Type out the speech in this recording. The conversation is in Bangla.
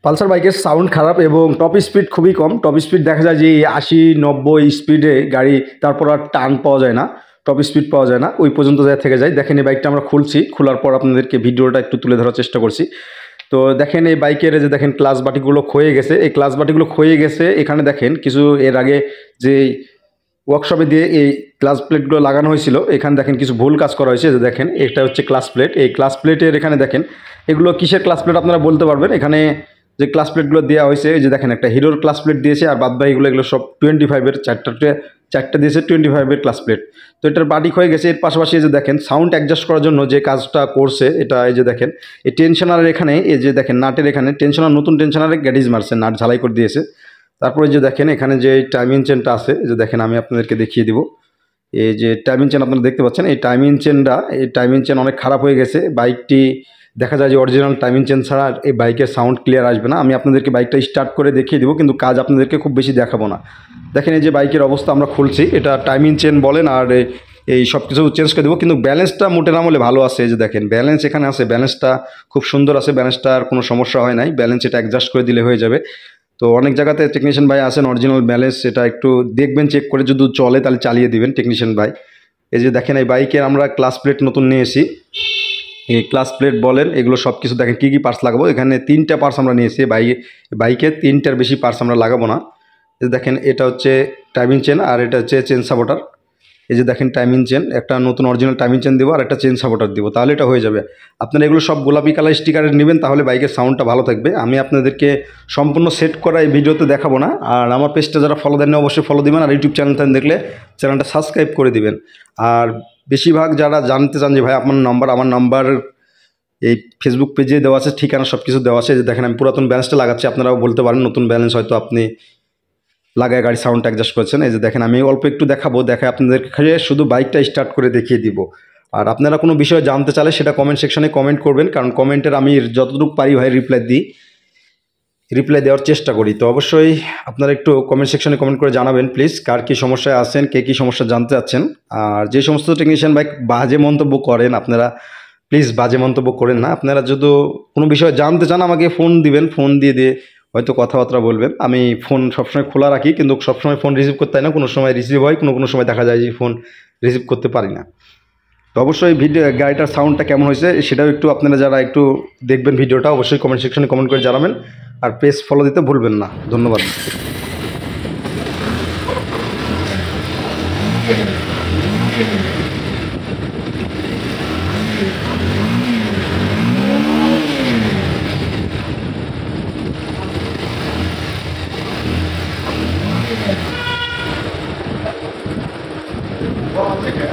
পালসার বাইকের সাউন্ড খারাপ এবং টপ স্পিড খুবই কম। টপ স্পিড দেখা যায় যে 80-90 স্পিডে গাড়ি, তারপর আর টান পাওয়া যায় না, টপ স্পিড পাওয়া যায় না, ওই পর্যন্ত যায় থেকে যায়। দেখেন এই বাইকটা আমরা খুলছি, খোলার পর আপনাদেরকে ভিডিওটা একটু তুলে ধরার চেষ্টা করছি। তো দেখেন এই বাইকের যে দেখেন ক্লাচ বাটিগুলো ক্ষয়ে গেছে, এই ক্লাচ বাটিগুলো ক্ষয়ে গেছে। এখানে দেখেন কিছু এর আগে যে ওয়ার্কশপে দিয়ে এই ক্লাচ প্লেটগুলো লাগানো হয়েছিল, এখানে দেখেন কিছু ভুল কাজ করা হয়েছে। যে দেখেন এটা হচ্ছে ক্লাচ প্লেট, এই ক্লাচ প্লেটের এখানে দেখেন এগুলো কিসের ক্লাচ প্লেট আপনারা বলতে পারবেন। এখানে যে ক্লাচ প্লেটগুলো দেওয়া হয়েছে, এই যে দেখেন একটা হিরোর ক্লাচ প্লেট দিয়েছে, আর বাদবাকিগুলো এগুলো সব 25-এর চারটা দিয়েছে 25-এর ক্লাচ প্লেট। তো এটার বাটি হয়ে গেছে। এর পাশাপাশি এই যে দেখেন সাউন্ড অ্যাডজাস্ট করার জন্য যে কাজটা করছে এটা, এই যে দেখেন এই টেনশনারের এখানে, এই যে দেখেন নাটের এখানে টেনশনার, নতুন টেনশনারে গ্যাডিজ মারছে, নাট ঝালাই করে দিয়েছে। তারপরে যে দেখেন এখানে যে টাইমিং চেনটা আছে, এই যে দেখেন আমি আপনাদেরকে দেখিয়ে দিব। এই যে টাইমিং চেন আপনারা দেখতে পাচ্ছেন, এই টাইমিং চেন অনেক খারাপ হয়ে গেছে। বাইকটি দেখা যায় যে অরিজিনাল টাইমিং চেন ছাড়া এই বাইকের সাউন্ড ক্লিয়ার আসবে না। আমি আপনাদেরকে বাইকটা স্টার্ট করে দেখিয়ে দিব, কিন্তু কাজ আপনাদেরকে খুব বেশি দেখাবো না। দেখেন এই যে বাইকের অবস্থা আমরা খুলছি, এটা টাইমিং চেন বলেন আর এই সব কিছু চেঞ্জ করে দেবো, কিন্তু ব্যালেন্সটা মোটে না হলে ভালো আছে। এই যে দেখেন ব্যালেন্স এখানে আছে, ব্যালেন্সটা খুব সুন্দর আছে, ব্যালেন্সটার কোনো সমস্যা হয় নাই। ব্যালেন্স এটা অ্যাডজাস্ট করে দিলে হয়ে যাবে। তো অনেক জায়গাতে টেকনিশিয়ান ভাই আসেন, অরিজিনাল ব্যালেন্স এটা একটু দেখবেন, চেক করে যদি চলে তাহলে চালিয়ে দিবেন টেকনিশিয়ান ভাই। এই যে দেখেন এই বাইকের আমরা ক্লাস প্লেট নতুন নিয়েছি, এই ক্লাস প্লেট বলেন এগুলো সব কিছু দেখেন কী কী পার্টস লাগাবো। এখানে 3টা পার্টস আমরা নিয়েছি বাইকে 3টার বেশি পার্টস আমরা লাগাবো না। এই দেখেন এটা হচ্ছে টাইমিং চেন, আর এটা হচ্ছে চেন সাপোর্টার। এই যে দেখেন টাইমিং চেন, একটা নতুন অরিজিনাল টাইমিং চেন দেবো আর একটা চেন সাপোর্টার দেবো, তাহলে এটা হয়ে যাবে। আপনারা এগুলো সব গোলাপি কালার স্টিকারের নেবেন, তাহলে বাইকের সাউন্ডটা ভালো থাকবে। আমি আপনাদেরকে সম্পূর্ণ সেট করা এই ভিডিওতে দেখাবো না। আর আমার পেজটা যারা ফলো দেন অবশ্যই ফলো দিবেন, আর ইউটিউব চ্যানেলটা দেখলে চ্যানেলটা সাবস্ক্রাইব করে দিবেন। আর বেশিরভাগ যারা জানতে চান যে ভাই আমার নাম্বার এই ফেসবুক পেজে দেওয়া আছে, ঠিকানা সব কিছু দেওয়া আছে। যে দেখেন আমি পুরাতন ব্যালেন্সটা লাগাচ্ছি, আপনারাও বলতে পারেন নতুন ব্যালেন্স হয়তো আপনি লাগায় গাড়ি সাউন্ড অ্যাডজাস্ট করেছেন। এই যে দেখেন আমি অল্প একটু দেখাবো, আপনাদেরকে শুধু বাইকটা স্টার্ট করে দেখিয়ে দিব। আর আপনারা কোনো বিষয় জানতে চাইলে সেটা কমেন্ট সেকশনে কমেন্ট করবেন, কারণ কমেন্টের আমি যতটুকু পারি ভাই রিপ্লাই দেওয়ার চেষ্টা করি। তো অবশ্যই আপনারা একটু কমেন্ট সেকশনে কমেন্ট করে জানাবেন প্লিজ, কার কী সমস্যায় আছেন, কে কী সমস্যা জানতে চাচ্ছেন। আর যে সমস্ত টেকনিশিয়ান ভাই বাজে মন্তব্য করেন, আপনারা প্লিজ বাজে মন্তব্য করেন না। আপনারা যদি কোনো বিষয় জানতে চান আমাকে ফোন দিবেন, ফোন দিয়ে হয়তো কথাবার্তা বলবেন। আমি ফোন সবসময় খোলা রাখি, কিন্তু সবসময় ফোন রিসিভ করতে হয় না, কোনো সময় রিসিভ হয়, কোনো সময় দেখা যায় যে ফোন রিসিভ করতে পারি না। তো অবশ্যই গাড়িটার সাউন্ডটা কেমন হয়েছে সেটাও একটু আপনারা যারা একটু দেখবেন ভিডিওটা অবশ্যই কমেন্ট সেকশনে কমেন্ট করে জানাবেন, আর পেজ ফলো দিতে ভুলবেন না। ধন্যবাদ। Well, I'll take it.